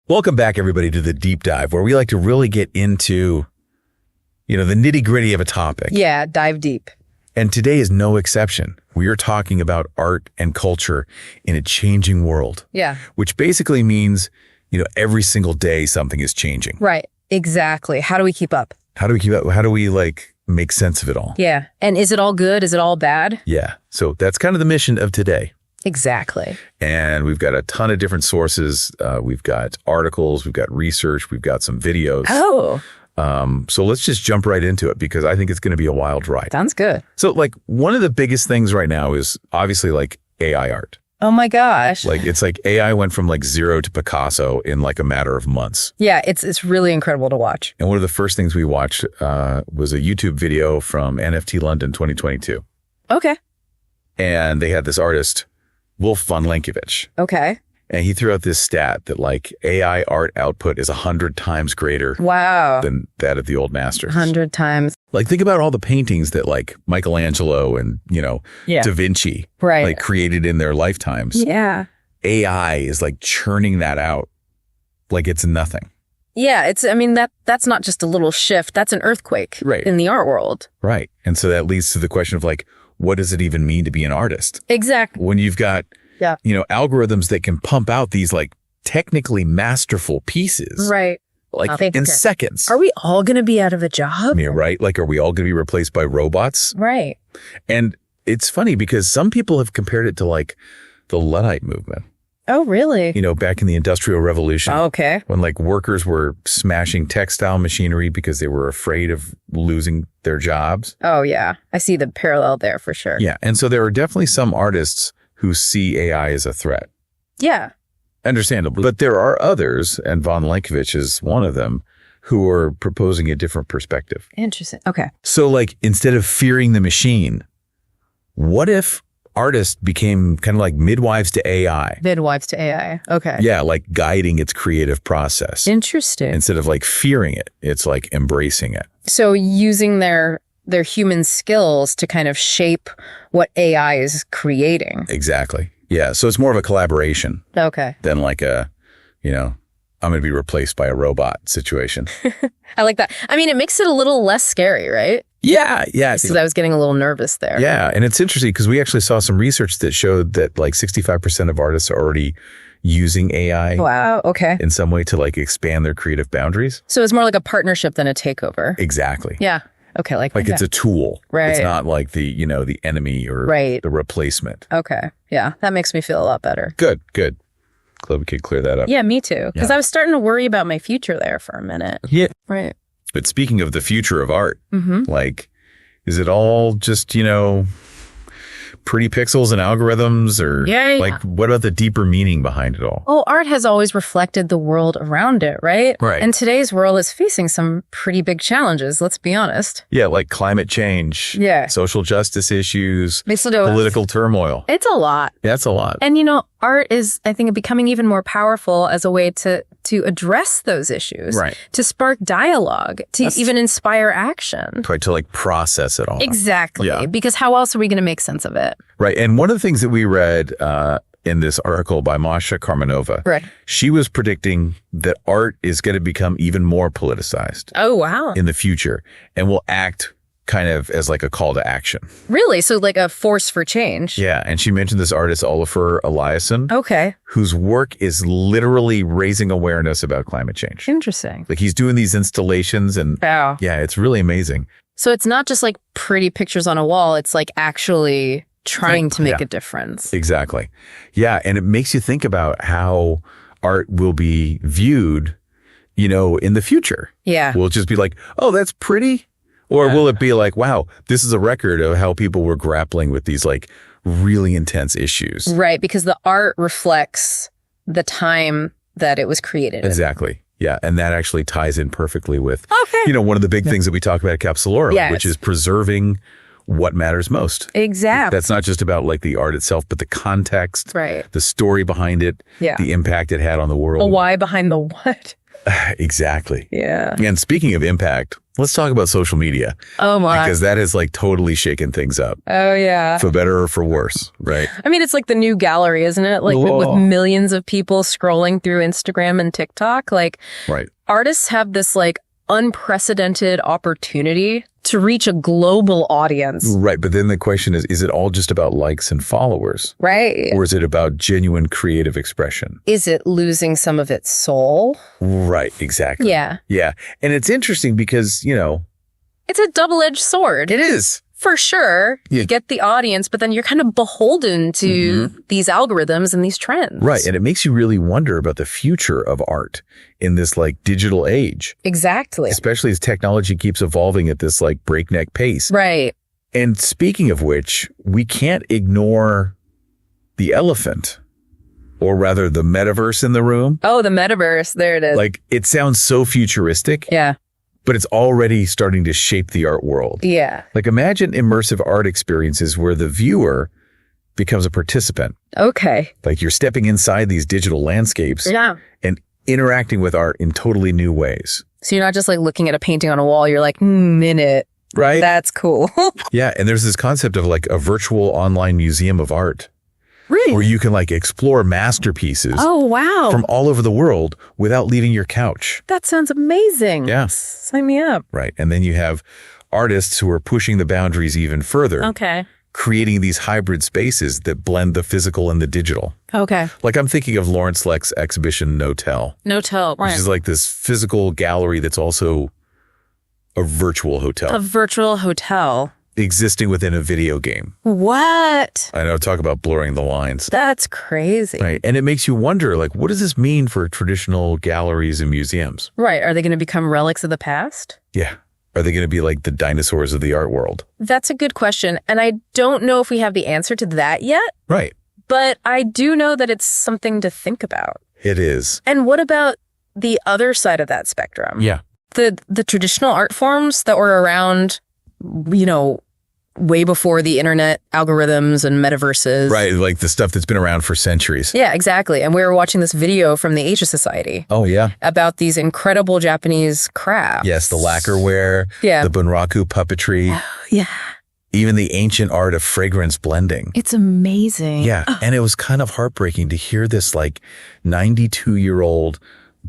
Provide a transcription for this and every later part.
Welcome back, everybody, to the deep dive, where we like to really get into, the nitty gritty of a topic. Yeah, dive deep. And today is no exception. We are talking about art and culture in a changing world. Yeah. Which basically means, every single day something is changing. Right. Exactly. How do we keep up? How do we keep up? How do we make sense of it all? Yeah. And is it all good? Is it all bad? Yeah. So that's kind of the mission of today. Exactly. And we've got a ton of different sources. We've got articles, we've got research, we've got some videos. Oh. So let's just jump right into it because I think it's going to be a wild ride. Sounds good. So one of the biggest things right now is obviously AI art. Oh my gosh. It's AI went from zero to Picasso in a matter of months. Yeah, it's really incredible to watch. And one of the first things we watched was a YouTube video from NFT London 2022. Okay. And they had this artist, Wolf von Lankiewicz. Okay. And he threw out this stat that AI art output is 100 times greater wow. than that of the old masters. 100 times. Think about all the paintings that Michelangelo and, Da Vinci created in their lifetimes. Yeah. AI is churning that out like it's nothing. Yeah, that's not just a little shift. That's an earthquake in the art world. Right. And so that leads to the question of what does it even mean to be an artist? Exactly. When you've got algorithms that can pump out these technically masterful pieces. Right. In seconds. Are we all going to be out of a job? Yeah, right. Are we all going to be replaced by robots? Right. And it's funny because some people have compared it to the Luddite movement. Oh, really? Back in the Industrial Revolution. Oh, okay. When workers were smashing textile machinery because they were afraid of losing their jobs. Oh, yeah. I see the parallel there for sure. Yeah. And so there are definitely some artists who see AI as a threat. Yeah. Understandable. But there are others, and von Lankiewicz is one of them, who are proposing a different perspective. Interesting. Okay. So instead of fearing the machine, what if artists became kind of like midwives to AI? Midwives to AI. Okay. Yeah, guiding its creative process. Interesting. Instead of fearing it, it's embracing it. So using their human skills to kind of shape what AI is creating. Exactly. Yeah. So it's more of a collaboration. Okay. Than I'm going to be replaced by a robot situation. I like that. It makes it a little less scary, right? Yeah. Yeah. Because I was getting a little nervous there. Yeah. And it's interesting because we actually saw some research that showed that 65% of artists are already using AI. Wow. Okay. In some way to expand their creative boundaries. So it's more like a partnership than a takeover. Exactly. Yeah. Okay. It's a tool. Right. It's not the enemy or the replacement. Okay. Yeah. That makes me feel a lot better. Good. Glad we could clear that up. Yeah, me too. Because I was starting to worry about my future there for a minute. Yeah. Right. But speaking of the future of art, is it all just, pretty pixels and algorithms or what about the deeper meaning behind it all? Well, art has always reflected the world around it, right? Right. And today's world is facing some pretty big challenges, let's be honest. Yeah, climate change, social justice issues, political turmoil. It's a lot. Yeah, it's a lot. And art is, I think, becoming even more powerful as a way to address those issues, right? To spark dialogue, to even inspire action. Right, to process it all. Exactly. Yeah. Because how else are we going to make sense of it? Right. And one of the things that we read in this article by Masha Karmanova, right, she was predicting that art is going to become even more politicized. Oh, wow. In the future and will act kind of as a call to action. Really? So a force for change? Yeah. And she mentioned this artist, Olafur Eliasson. Okay. Whose work is literally raising awareness about climate change. Interesting. He's doing these installations and yeah, it's really amazing. So it's not just pretty pictures on a wall. It's actually trying to make a difference. Exactly. Yeah. And it makes you think about how art will be viewed, in the future. Yeah. Will it just be oh, that's pretty? Or will it be wow, this is a record of how people were grappling with these really intense issues? Right, because the art reflects the time that it was created. Exactly. Yeah, and that actually ties in perfectly with, one of the big things that we talk about at Capsulora, which is preserving what matters most. Exactly. That's not just about the art itself, but the context, right, the story behind it, the impact it had on the world. The why behind the what. Exactly. Yeah. And speaking of impact, let's talk about social media. Oh my. Because that has like totally shaken things up. Oh yeah. For better or for worse, right? I mean, it's like the new gallery, isn't it? Like with millions of people scrolling through Instagram and TikTok. Like artists have this like unprecedented opportunity to reach a global audience. Right. But then the question is it all just about likes and followers? Right. Or is it about genuine creative expression? Is it losing some of its soul? Right. Exactly. Yeah. Yeah. And it's interesting because, it's a double-edged sword. It is. For sure. You get the audience, but then you're kind of beholden to these algorithms and these trends. Right. And it makes you really wonder about the future of art in this like digital age. Exactly. Especially as technology keeps evolving at this like breakneck pace. Right. And speaking of which, we can't ignore the elephant, or rather the metaverse in the room. Oh, the metaverse. There it is. Like it sounds so futuristic. Yeah. But it's already starting to shape the art world. Yeah. Like imagine immersive art experiences where the viewer becomes a participant. Okay. Like you're stepping inside these digital landscapes and interacting with art in totally new ways. So you're not just like looking at a painting on a wall. You're like, in it. Right. That's cool. Yeah. And there's this concept of like a virtual online museum of art. Really? Where you can like explore masterpieces. Oh, wow. From all over the world without leaving your couch. That sounds amazing. Yeah. Sign me up. Right. And then you have artists who are pushing the boundaries even further. Okay. Creating these hybrid spaces that blend the physical and the digital. Okay. Like I'm thinking of Lawrence Leck's exhibition No-Tell. No-Tell, right. Which is like this physical gallery that's also a virtual hotel. A virtual hotel. Existing within a video game. What? I know, talk about blurring the lines. That's crazy. Right. And it makes you wonder, like, what does this mean for traditional galleries and museums? Right. Are they going to become relics of the past? Yeah. Are they going to be like the dinosaurs of the art world? That's a good question. And I don't know if we have the answer to that yet. Right. But I do know that it's something to think about. It is. And what about the other side of that spectrum? Yeah. The traditional art forms that were around, way before the internet algorithms and metaverses. Right, like the stuff that's been around for centuries. Yeah, exactly. And we were watching this video from the Asia Society. Oh, yeah. About these incredible Japanese crafts. Yes, the lacquerware, the bunraku puppetry. Oh, yeah. Even the ancient art of fragrance blending. It's amazing. Yeah, and it was kind of heartbreaking to hear this like 92-year-old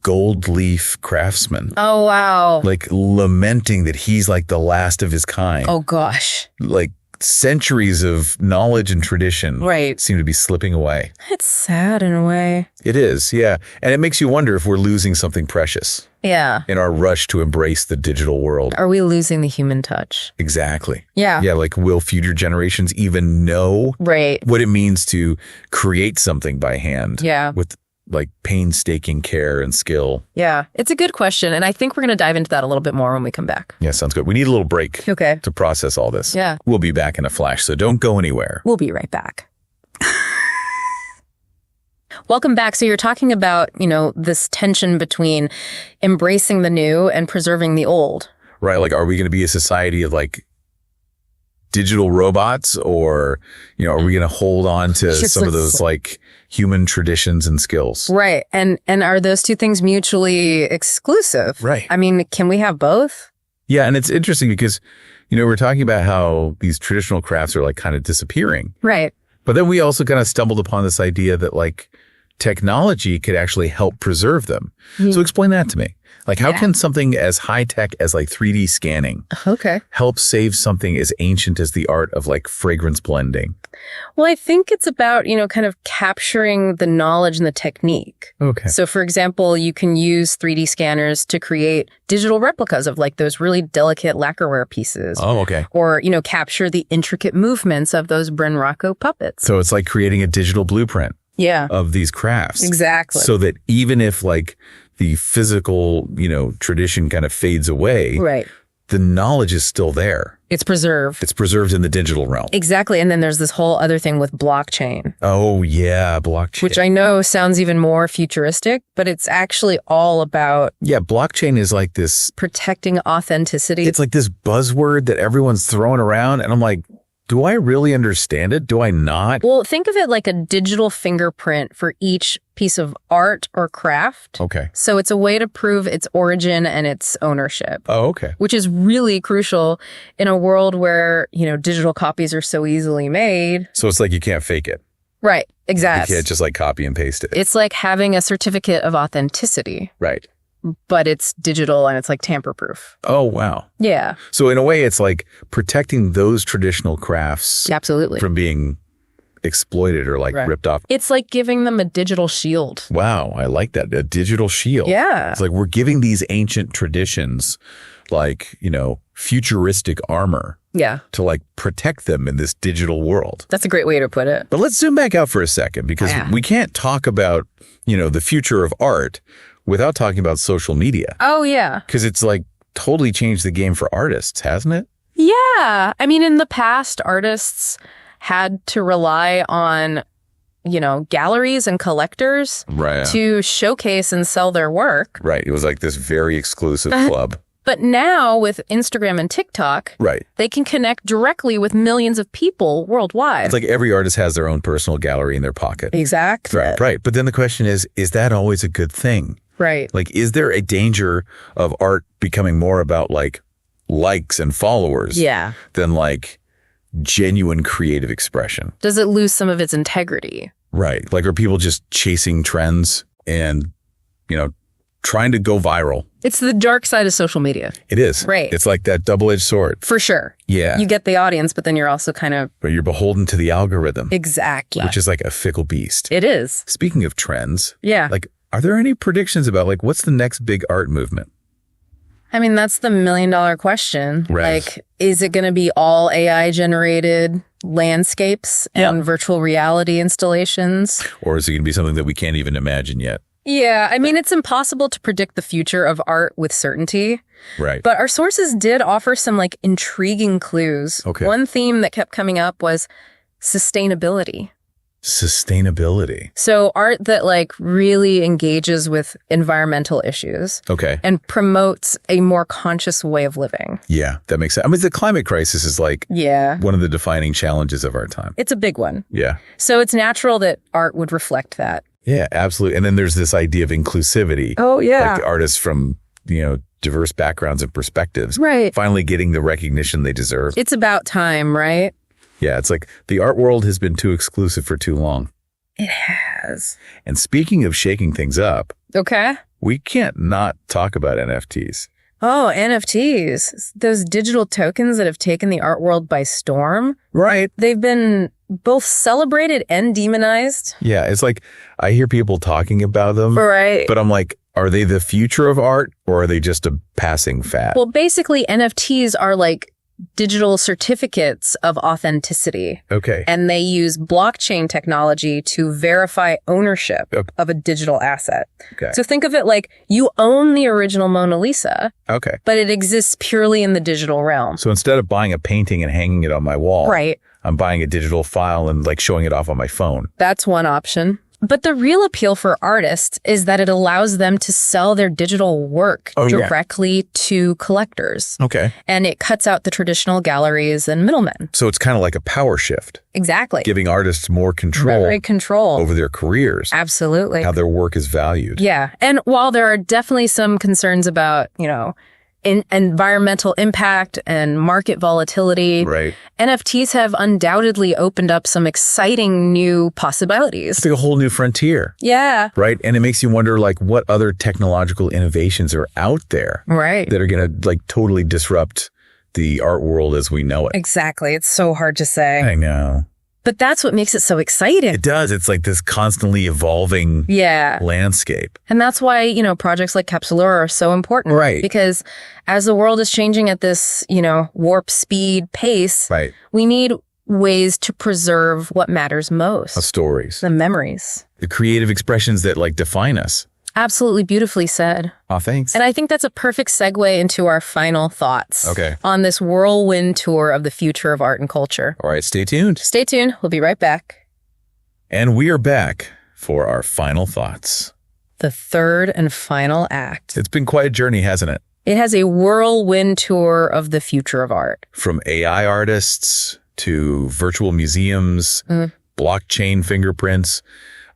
gold leaf craftsman. Oh, wow. Like lamenting that he's like the last of his kind. Oh, gosh. Like centuries of knowledge and tradition seem to be slipping away. It's sad in a way. It is, yeah. And it makes you wonder if we're losing something precious. Yeah. In our rush to embrace the digital world. Are we losing the human touch? Exactly. Yeah. Yeah, like will future generations even know what it means to create something by hand? Yeah. With like painstaking care and skill. Yeah, it's a good question. And I think we're going to dive into that a little bit more when we come back. Yeah, sounds good. We need a little break to process all this. Yeah. We'll be back in a flash, so don't go anywhere. We'll be right back. Welcome back. So you're talking about, this tension between embracing the new and preserving the old. Right. Like, are we going to be a society of like digital robots, or, are we going to hold on to some of those like human traditions and skills? Right. And are those two things mutually exclusive? Right. I mean, can we have both? Yeah. And it's interesting because, we're talking about how these traditional crafts are like kind of disappearing. Right. But then we also kind of stumbled upon this idea that like technology could actually help preserve them. So explain that to me. Like, how can something as high tech as like 3D scanning help save something as ancient as the art of like fragrance blending? Well, I think it's about, kind of capturing the knowledge and the technique. Okay. So, for example, you can use 3D scanners to create digital replicas of like those really delicate lacquerware pieces. Oh, okay. Or, capture the intricate movements of those bunraku puppets. So it's like creating a digital blueprint of these crafts. Exactly. So that even if like the physical, tradition kind of fades away, the knowledge is still there. It's preserved. It's preserved in the digital realm. Exactly. And then there's this whole other thing with blockchain. Oh, yeah, blockchain. Which I know sounds even more futuristic, but it's actually all about... Yeah, blockchain is like this... protecting authenticity. It's like this buzzword that everyone's throwing around. And I'm like, do I really understand it? Do I not? Well, think of it like a digital fingerprint for each piece of art or craft. Okay. So it's a way to prove its origin and its ownership. Oh, okay. Which is really crucial in a world where, digital copies are so easily made. So it's like you can't fake it. Right. Exactly. You can't just like copy and paste it. It's like having a certificate of authenticity. Right. But it's digital and it's like tamper-proof. Oh, wow. Yeah. So in a way, it's like protecting those traditional crafts absolutely from being exploited or like ripped off. It's like giving them a digital shield. Wow. I like that. A digital shield. Yeah. It's like we're giving these ancient traditions like, futuristic armor. Yeah. To like protect them in this digital world. That's a great way to put it. But let's zoom back out for a second because we can't talk about, the future of art without talking about social media. Oh, yeah. Because it's like totally changed the game for artists, hasn't it? Yeah. I mean, in the past, artists had to rely on, galleries and collectors to showcase and sell their work. Right. It was like this very exclusive club. But now with Instagram and TikTok, they can connect directly with millions of people worldwide. It's like every artist has their own personal gallery in their pocket. Exactly. Right. But then the question is that always a good thing? Right. Like, is there a danger of art becoming more about like likes and followers than like genuine creative expression? Does it lose some of its integrity? Right. Like, are people just chasing trends and, trying to go viral? It's the dark side of social media. It is. Right. It's like that double-edged sword. For sure. Yeah. You get the audience, but then you're also kind of... But you're beholden to the algorithm. Exactly. Which is like a fickle beast. It is. Speaking of trends. Yeah. Like, are there any predictions about like what's the next big art movement? I mean, that's the million-dollar question. Right. Like, is it going to be all AI-generated landscapes and virtual reality installations? Or is it going to be something that we can't even imagine yet? Yeah, I mean, it's impossible to predict the future of art with certainty. Right. But our sources did offer some like intriguing clues. Okay. One theme that kept coming up was sustainability. Sustainability. So art that like really engages with environmental issues. Okay. And promotes a more conscious way of living. Yeah, that makes sense. I mean, the climate crisis is like one of the defining challenges of our time. It's a big one. Yeah. So it's natural that art would reflect that. Yeah, absolutely. And then there's this idea of inclusivity. Oh, yeah. Like artists from, diverse backgrounds and perspectives. Right. Finally getting the recognition they deserve. It's about time, right? Yeah, it's like the art world has been too exclusive for too long. It has. And speaking of shaking things up. Okay. We can't not talk about NFTs. Oh, NFTs. Those digital tokens that have taken the art world by storm. Right. They've been both celebrated and demonized. Yeah, it's like I hear people talking about them. Right. But I'm like, are they the future of art or are they just a passing fad? Well, basically, NFTs are like digital certificates of authenticity. Okay. And they use blockchain technology to verify ownership of a digital asset. Okay. So think of it like you own the original Mona Lisa. Okay. But it exists purely in the digital realm. So instead of buying a painting and hanging it on my wall, right, I'm buying a digital file and like showing it off on my phone. That's one option. But the real appeal for artists is that it allows them to sell their digital work directly to collectors. Okay. And it cuts out the traditional galleries and middlemen. So it's kind of like a power shift. Exactly. Giving artists more control over their careers. Absolutely. How their work is valued. Yeah. And while there are definitely some concerns about, environmental impact and market volatility, right, NFTs have undoubtedly opened up some exciting new possibilities. It's like a whole new frontier. Yeah. Right. And it makes you wonder, like, what other technological innovations are out there, right, that are going to like totally disrupt the art world as we know it. Exactly. It's so hard to say. I know. But that's what makes it so exciting. It does. It's like this constantly evolving landscape. And that's why, projects like Capsulora are so important. Right. Because as the world is changing at this, warp speed pace, right, we need ways to preserve what matters most. The stories. The memories. The creative expressions that like define us. Absolutely beautifully said. Oh, thanks. And I think that's a perfect segue into our final thoughts on this whirlwind tour of the future of art and culture. All right, stay tuned. Stay tuned. We'll be right back. And we are back for our final thoughts. The third and final act. It's been quite a journey, hasn't it? It has a whirlwind tour of the future of art. From AI artists to virtual museums, blockchain fingerprints.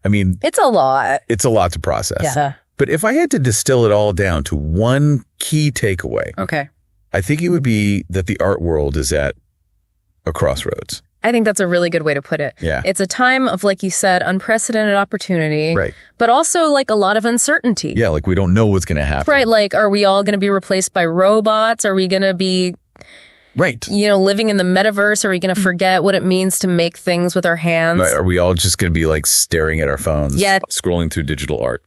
I mean, it's a lot. It's a lot to process. Yeah. But if I had to distill it all down to one key takeaway, I think it would be that the art world is at a crossroads. I think that's a really good way to put it. Yeah. It's a time of, like you said, unprecedented opportunity. Right. But also like a lot of uncertainty. Yeah, like we don't know what's going to happen. Right. Like, are we all going to be replaced by robots? Are we going to be, living in the metaverse? Are we going to forget what it means to make things with our hands? Right. Are we all just going to be like staring at our phones, scrolling through digital art?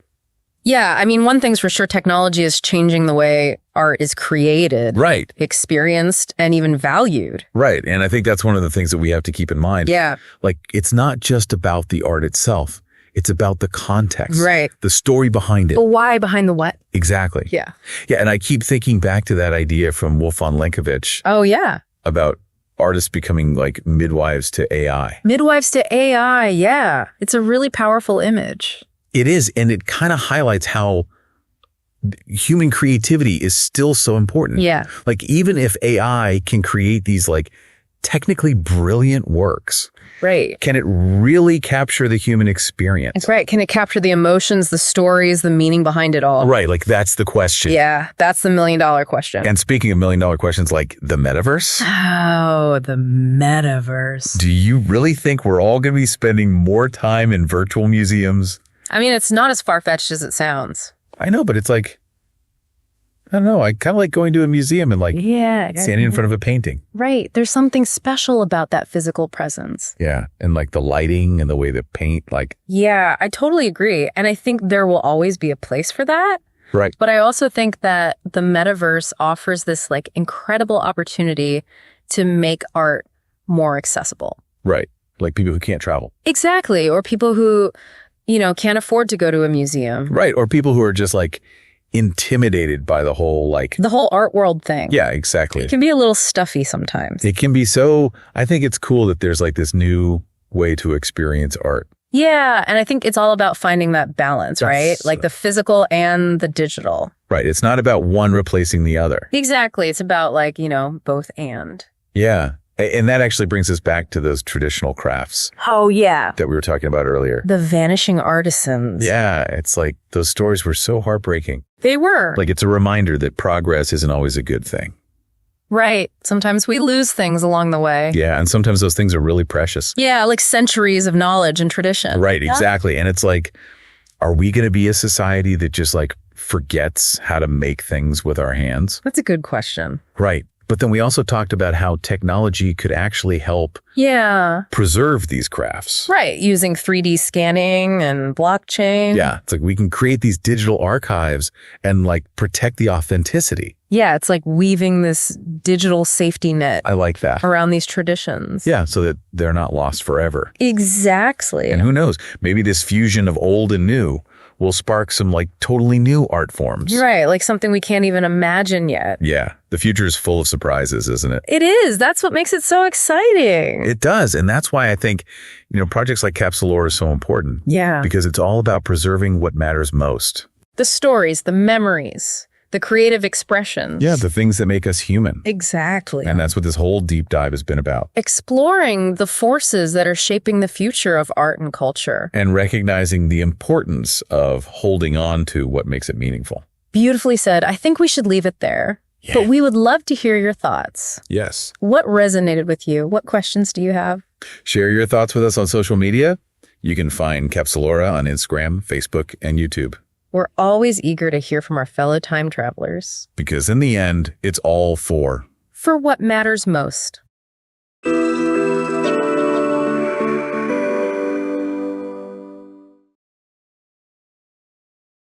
Yeah. I mean, one thing's for sure, technology is changing the way art is created, experienced, and even valued. Right. And I think that's one of the things that we have to keep in mind. Yeah. Like, it's not just about the art itself. It's about the context. Right. The story behind it. The why behind the what. Exactly. Yeah. Yeah. And I keep thinking back to that idea from Wolf von Lenkovich. Oh, yeah. About artists becoming like midwives to AI. Midwives to AI. Yeah. It's a really powerful image. It is. And it kind of highlights how human creativity is still so important. Yeah. Like, even if AI can create these like technically brilliant works, can it really capture the human experience? That's right. Can it capture the emotions, the stories, the meaning behind it all? Right. Like, that's the question. Yeah. That's the $1 million question. And speaking of $1 million questions, like the metaverse. Oh, the metaverse. Do you really think we're all going to be spending more time in virtual museums? I mean, it's not as far-fetched as it sounds. I know, but it's like, I don't know. I kind of like going to a museum and like standing in front of a painting. Right. There's something special about that physical presence. Yeah. And like the lighting and the way the paint, like. Yeah, I totally agree. And I think there will always be a place for that. Right. But I also think that the metaverse offers this like incredible opportunity to make art more accessible. Right. Like people who can't travel. Exactly. Or people who, can't afford to go to a museum. Right. Or people who are just like intimidated by the whole art world thing. Yeah, exactly. It can be a little stuffy sometimes. It can be I think it's cool that there's like this new way to experience art. Yeah. And I think it's all about finding that balance, right? Like the physical and the digital. Right. It's not about one replacing the other. Exactly. It's about like, both and. Yeah. And that actually brings us back to those traditional crafts. Oh, yeah. That we were talking about earlier. The vanishing artisans. Yeah. It's like those stories were so heartbreaking. They were. Like, it's a reminder that progress isn't always a good thing. Right. Sometimes we lose things along the way. Yeah. And sometimes those things are really precious. Yeah. Like centuries of knowledge and tradition. Right. Exactly. And it's like, are we going to be a society that just like forgets how to make things with our hands? That's a good question. Right. But then we also talked about how technology could actually help preserve these crafts. Right. Using 3D scanning and blockchain. Yeah. It's like we can create these digital archives and like protect the authenticity. Yeah. It's like weaving this digital safety net. I like that. Around these traditions. Yeah. So that they're not lost forever. Exactly. And who knows? Maybe this fusion of old and new will spark some like totally new art forms. Right. Like something we can't even imagine yet. Yeah. The future is full of surprises, isn't it? It is. That's what makes it so exciting. It does. And that's why I think, projects like Capsulora are so important. Yeah. Because it's all about preserving what matters most. The stories, the memories, the creative expressions. Yeah, the things that make us human. Exactly. And that's what this whole deep dive has been about. Exploring the forces that are shaping the future of art and culture. And recognizing the importance of holding on to what makes it meaningful. Beautifully said. I think we should leave it there. Yeah. But we would love to hear your thoughts. Yes. What resonated with you? What questions do you have? Share your thoughts with us on social media. You can find Capsulora on Instagram, Facebook, and YouTube. We're always eager to hear from our fellow time travelers. Because in the end, it's all for what matters most.